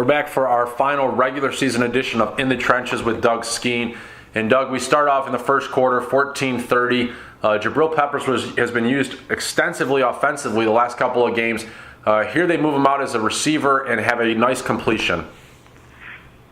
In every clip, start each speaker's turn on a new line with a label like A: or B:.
A: We're back for our final regular season edition of In the Trenches with Doug Skene. And Doug, we start off in the first quarter, 14-30. Jabril Peppers has been used extensively offensively the last couple of games. Here they move him out as a receiver and have a nice completion.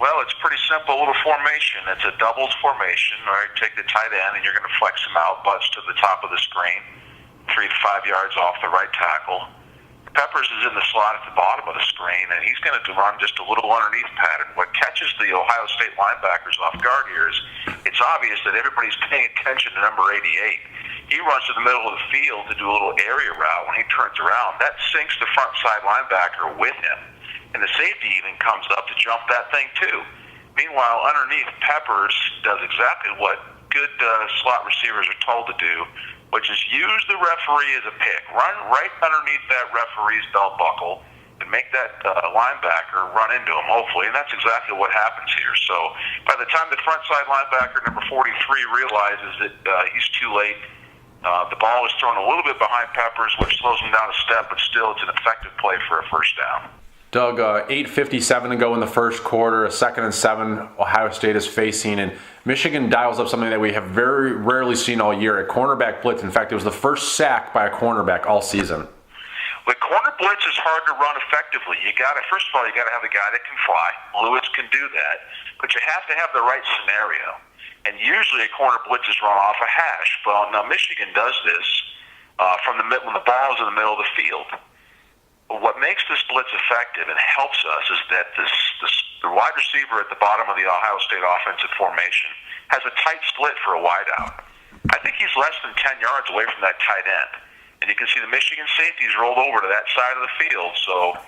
B: Well, it's pretty simple little formation. It's a doubles formation. All right, take the tight end and you're going to flex him out, butts to the top of the screen, 3 to 5 yards off the right tackle. Peppers is in the slot at the bottom of the screen, and he's going to run just a little underneath pattern. What catches the Ohio State linebackers off guard here is it's obvious that everybody's paying attention to number 88. He runs to the middle of the field to do a little area route. When he turns around, that sinks the front side linebacker with him. And the safety even comes up to jump that thing too. Meanwhile, underneath, Peppers does exactly what good slot receivers are told to do, which is use the referee as a pick. Run right underneath that referee's belt buckle and make that linebacker run into him, hopefully. And that's exactly what happens here. So by the time the front side linebacker, number 43, realizes that he's too late, the ball is thrown a little bit behind Peppers, which slows him down a step, but still it's an effective play for a first down.
A: Doug, 8:57 to go in the first quarter, a 2nd and 7 Ohio State is facing, and Michigan dials up something that we have very rarely seen all year, a cornerback blitz. In fact, it was the first sack by a cornerback all season.
B: The corner blitz is hard to run effectively. First of all, you got to have a guy that can fly. Lewis can do that, but you have to have the right scenario. And usually a corner blitz is run off a hash. Well, now Michigan does this when the ball is in the middle of the field. What makes this blitz effective and helps us is that the wide receiver at the bottom of the Ohio State offensive formation has a tight split for a wideout. I think he's less than 10 yards away from that tight end. And you can see the Michigan safety's rolled over to that side of the field. So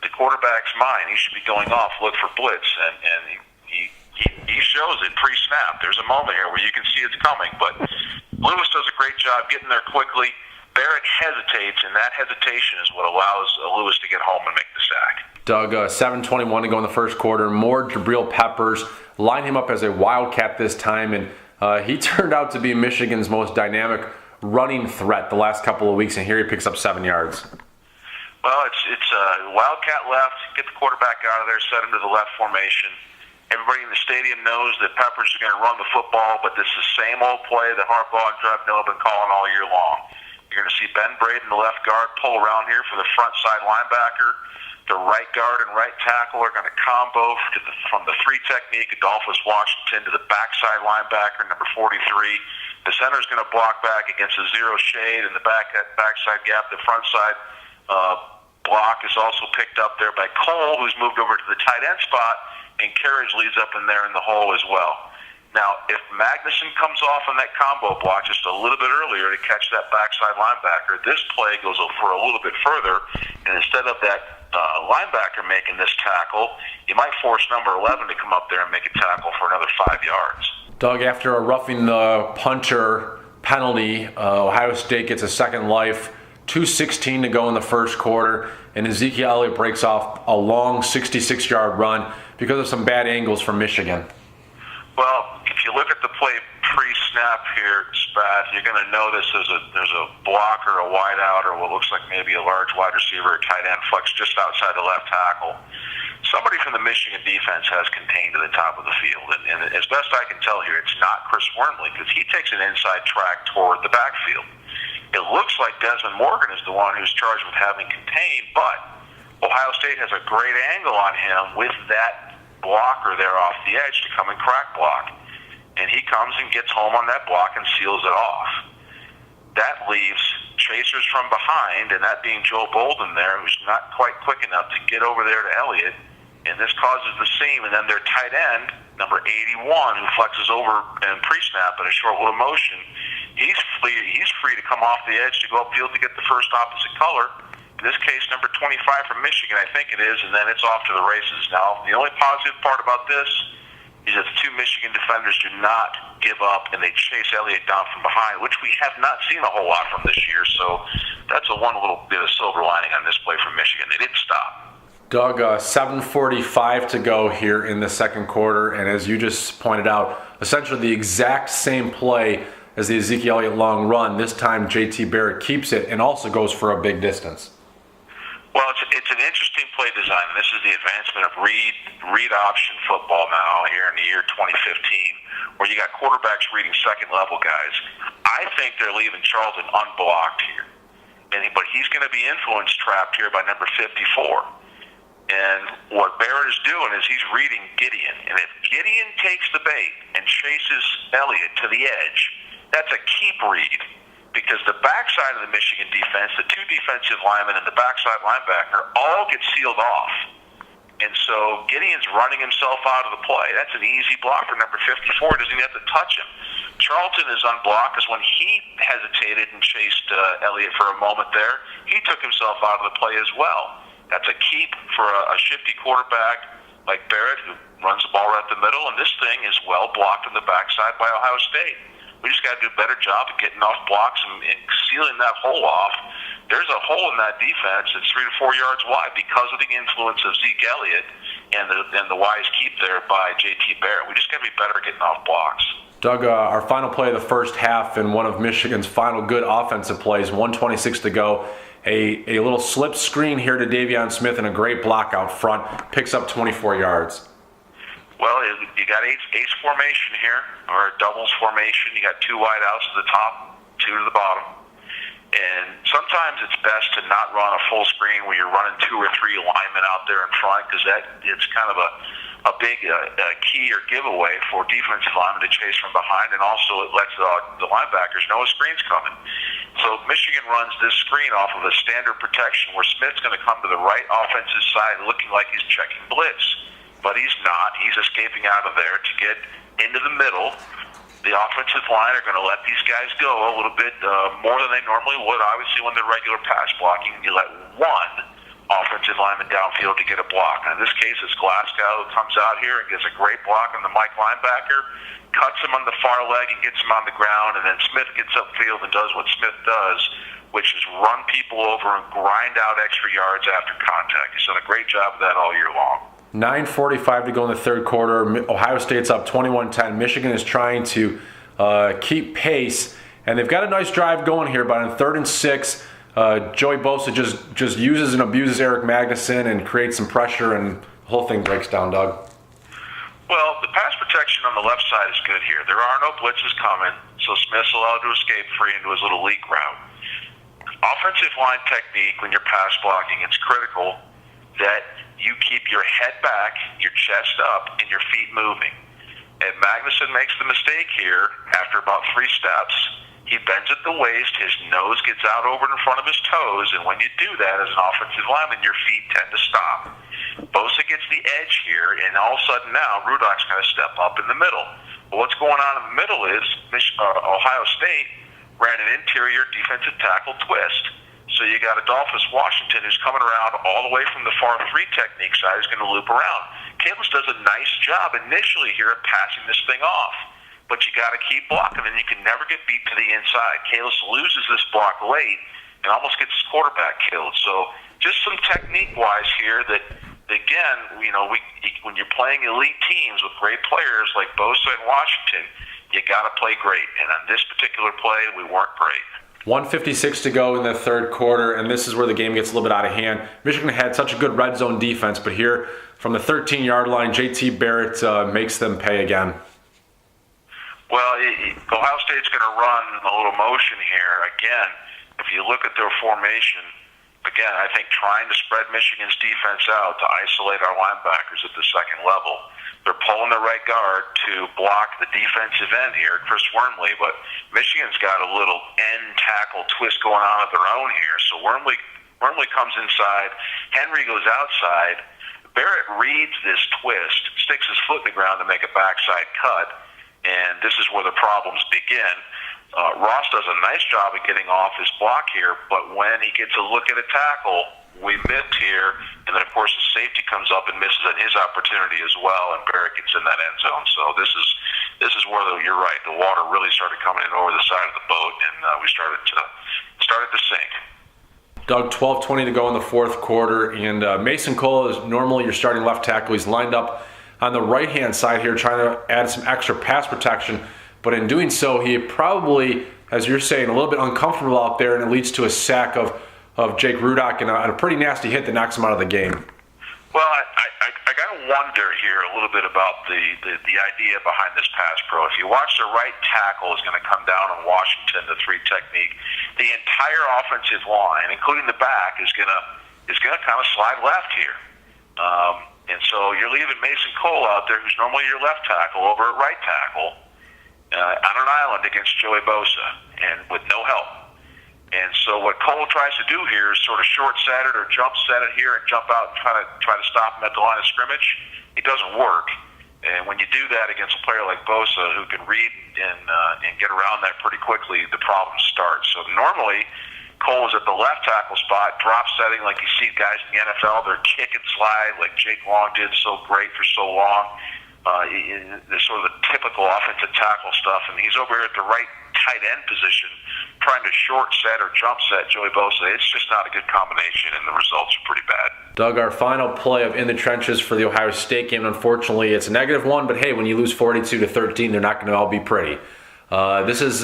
B: the quarterback's mind, he should be going off, look for blitz. And he shows it pre-snap. There's a moment here where you can see it's coming. But Lewis does a great job getting there quickly. Barrett hesitates, and that hesitation is what allows Lewis to get home and make the sack.
A: Doug, 7:21 to go in the first quarter. More Jabril Peppers. Line him up as a Wildcat this time, and he turned out to be Michigan's most dynamic running threat the last couple of weeks, and here he picks up 7 yards.
B: Well, it's Wildcat left, get the quarterback out of there, set him to the left formation. Everybody in the stadium knows that Peppers is going to run the football, but this is the same old play that Harbaugh and Drevno have been calling all year long. You're going to see Ben Braden, the left guard, pull around here for the front side linebacker. The right guard and right tackle are going to combo from the 3 technique, Adolphus Washington, to the backside linebacker, number 43. The center is going to block back against a 0 shade in the backside gap. The front side block is also picked up there by Cole, who's moved over to the tight end spot, and Carriage leads up in there in the hole as well. Now, if Magnuson comes off on that combo block just a little bit earlier to catch that backside linebacker, this play goes for a little bit further, and instead of that linebacker making this tackle, you might force number 11 to come up there and make a tackle for another 5 yards.
A: Doug, after a roughing the punter penalty, Ohio State gets a second life, 2:16 to go in the first quarter, and Ezekiel Elliott breaks off a long 66-yard run because of some bad angles from Michigan.
B: Well, if you look at the play pre-snap here, Spath, you're going to notice there's a block or a wide out or what looks like maybe a large wide receiver or tight end flex just outside the left tackle. Somebody from the Michigan defense has contained to the top of the field. And as best I can tell here, it's not Chris Wormley because he takes an inside track toward the backfield. It looks like Desmond Morgan is the one who's charged with having contained, but Ohio State has a great angle on him with that blocker there off the edge to come and crack block. And he comes and gets home on that block and seals it off. That leaves chasers from behind, and that being Joe Bolden there, who's not quite quick enough to get over there to Elliott. And this causes the seam, and then their tight end, number 81, who flexes over and pre-snap in a short little motion, he's free to come off the edge to go upfield to get the first opposite color. In this case, number 25 from Michigan, I think it is, and then it's off to the races. Now, the only positive part about this is that the 2 Michigan defenders do not give up, and they chase Elliott down from behind, which we have not seen a whole lot from this year. So that's one little bit of silver lining on this play from Michigan. They didn't stop.
A: Doug, 7:45 to go here in the second quarter, and as you just pointed out, essentially the exact same play as the Ezekiel Elliott long run. This time, J.T. Barrett keeps it and also goes for a big distance.
B: Well, it's an interesting play design. This is the advancement of read option football now here in the year 2015, where you got quarterbacks reading second-level guys. I think they're leaving Charlton unblocked here. But he's going to be influence trapped here by number 54. And what Barrett is doing is he's reading Gideon. And if Gideon takes the bait and chases Elliott to the edge, that's a keep read. Because the backside of the Michigan defense, the two defensive linemen and the backside linebacker all get sealed off. And so Gideon's running himself out of the play. That's an easy block for number 54. Doesn't even have to touch him. Charlton is unblocked because when he hesitated and chased Elliott for a moment there, he took himself out of the play as well. That's a keep for a shifty quarterback like Barrett, who runs the ball right up the middle, and this thing is well blocked on the backside by Ohio State. We just got to do a better job of getting off blocks and sealing that hole off. There's a hole in that defense that's 3 to 4 yards wide because of the influence of Zeke Elliott and the wise keep there by J.T. Barrett. We just got to be better at getting off blocks.
A: Doug, our final play of the first half and one of Michigan's final good offensive plays, 1:26 to go. A little slip screen here to Davion Smith and a great block out front. Picks up 24 yards.
B: Well, you got ace formation here, or doubles formation. You got two wide outs to the top, two to the bottom. And sometimes it's best to not run a full screen where you're running 2 or 3 linemen out there in front, because it's kind of a big key or giveaway for defensive linemen to chase from behind, and also it lets the linebackers know a screen's coming. So Michigan runs this screen off of a standard protection where Smith's going to come to the right offensive side looking like he's checking blitz. But he's not. He's escaping out of there to get into the middle. The offensive line are going to let these guys go a little bit more than they normally would, obviously, when they're regular pass blocking. You let one offensive lineman downfield to get a block. And in this case, it's Glasgow who comes out here and gets a great block on the Mike linebacker, cuts him on the far leg and gets him on the ground, and then Smith gets upfield and does what Smith does, which is run people over and grind out extra yards after contact. He's done a great job of that all year long.
A: 9:45 to go in the third quarter. Ohio State's up 21-10. Michigan is trying to keep pace, and they've got a nice drive going here, but on 3rd and 6, Joey Bosa just uses and abuses Eric Magnuson and creates some pressure, and the whole thing breaks down, Doug.
B: Well, the pass protection on the left side is good here. There are no blitzes coming, so Smith's allowed to escape free into his little leak route. Offensive line technique, when you're pass blocking, it's critical that you keep your head back, your chest up, and your feet moving. And Magnuson makes the mistake here after about 3 steps. He bends at the waist, his nose gets out over in front of his toes, and when you do that as an offensive lineman, your feet tend to stop. Bosa gets the edge here, and all of a sudden now, Rudolph's going to step up in the middle. Well, what's going on in the middle is Ohio State ran an interior defensive tackle twist. So you got Adolphus Washington who's coming around all the way from the far 3 technique side, is going to loop around. Kalis does a nice job initially here of passing this thing off, but you got to keep blocking, and you can never get beat to the inside. Kalis loses this block late and almost gets his quarterback killed. So just some technique-wise here that, again, when you're playing elite teams with great players like Bosa and Washington, you got to play great. And on this particular play, we weren't great.
A: 1:56 to go in the third quarter, and this is where the game gets a little bit out of hand. Michigan had such a good red zone defense, but here from the 13-yard line, J.T. Barrett makes them pay again.
B: Well, Ohio State's going to run a little motion here. Again, if you look at their formation, again, I think trying to spread Michigan's defense out to isolate our linebackers at the second level. They're pulling the right guard to block the defensive end here, Chris Wormley, but Michigan's got a little end tackle twist going on of their own here. So Wormley comes inside, Henry goes outside. Barrett reads this twist, sticks his foot in the ground to make a backside cut, and this is where the problems begin. Ross does a nice job of getting off his block here, but when he gets a look at a tackle, we missed here, and then of course the safety comes up and misses at his opportunity as well, and Barrett gets in that end zone. So this is where you're right. The water really started coming in over the side of the boat, and we started to sink.
A: Doug, 12:20 to go in the fourth quarter, and Mason Cole is normally your starting left tackle. He's lined up on the right-hand side here, trying to add some extra pass protection, but in doing so, he probably, as you're saying, a little bit uncomfortable out there, and it leads to a sack of of Jake Rudock and a pretty nasty hit that knocks him out of the game.
B: Well, I got to wonder here a little bit about the idea behind this pass pro. If you watch, the right tackle is going to come down on Washington, the three technique. The entire offensive line, including the back, is going to kind of slide left here. And so you're leaving Mason Cole out there, who's normally your left tackle, over at right tackle on an island against Joey Bosa, and with no help. And so what Cole tries to do here is sort of short set it or jump set it here and jump out and try to stop him at the line of scrimmage. It doesn't work. And when you do that against a player like Bosa, who can read and get around that pretty quickly, the problems start. So normally, Cole is at the left tackle spot, drop setting like you see guys in the NFL. They're kick and slide like Jake Long did so great for so long. The sort of the typical offensive tackle stuff. And he's over here at the right tight end position trying to short set or jump set Joey Bosa. It's just not a good combination, and the results are pretty bad.
A: Doug, our final play of In the Trenches for the Ohio State game, unfortunately, it's a -1, but hey, when you lose 42-13, they're not going to all be pretty. This is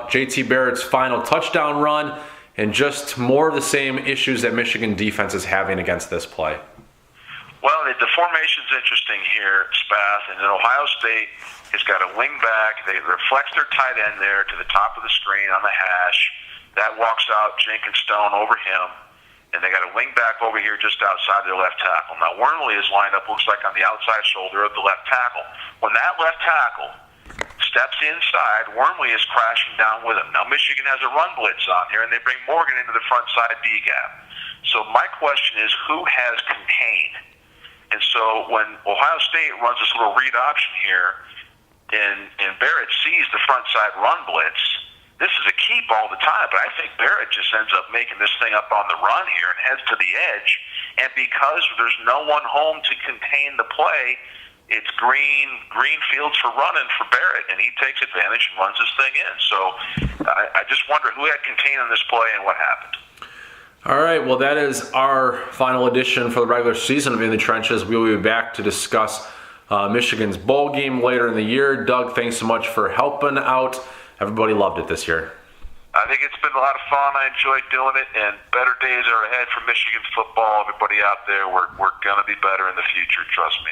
A: J.T. Barrett's final touchdown run, and just more of the same issues that Michigan defense is having against this play.
B: Well, the formation's interesting here, Spath, and then Ohio State has got a wing back. They flex their tight end there to the top of the screen on the hash. That walks out Jenkins Stone over him, and they got a wing back over here just outside their left tackle. Now, Wormley is lined up, looks like on the outside shoulder of the left tackle. When that left tackle steps inside, Wormley is crashing down with him. Now, Michigan has a run blitz on here, and they bring Morgan into the front side B gap. So my question is, who has contained? And so when Ohio State runs this little read option here, and Barrett sees the front side run blitz, this is a keep all the time. But I think Barrett just ends up making this thing up on the run here and heads to the edge. And because there's no one home to contain the play, it's green fields for running for Barrett, and he takes advantage and runs this thing in. So I just wonder who had contained on this play and what happened.
A: All right, well, that is our final edition for the regular season of In the Trenches. We will be back to discuss Michigan's bowl game later in the year. Doug, thanks so much for helping out. Everybody loved it this year.
B: I think it's been a lot of fun. I enjoyed doing it, and better days are ahead for Michigan football. Everybody out there, we're going to be better in the future, trust me.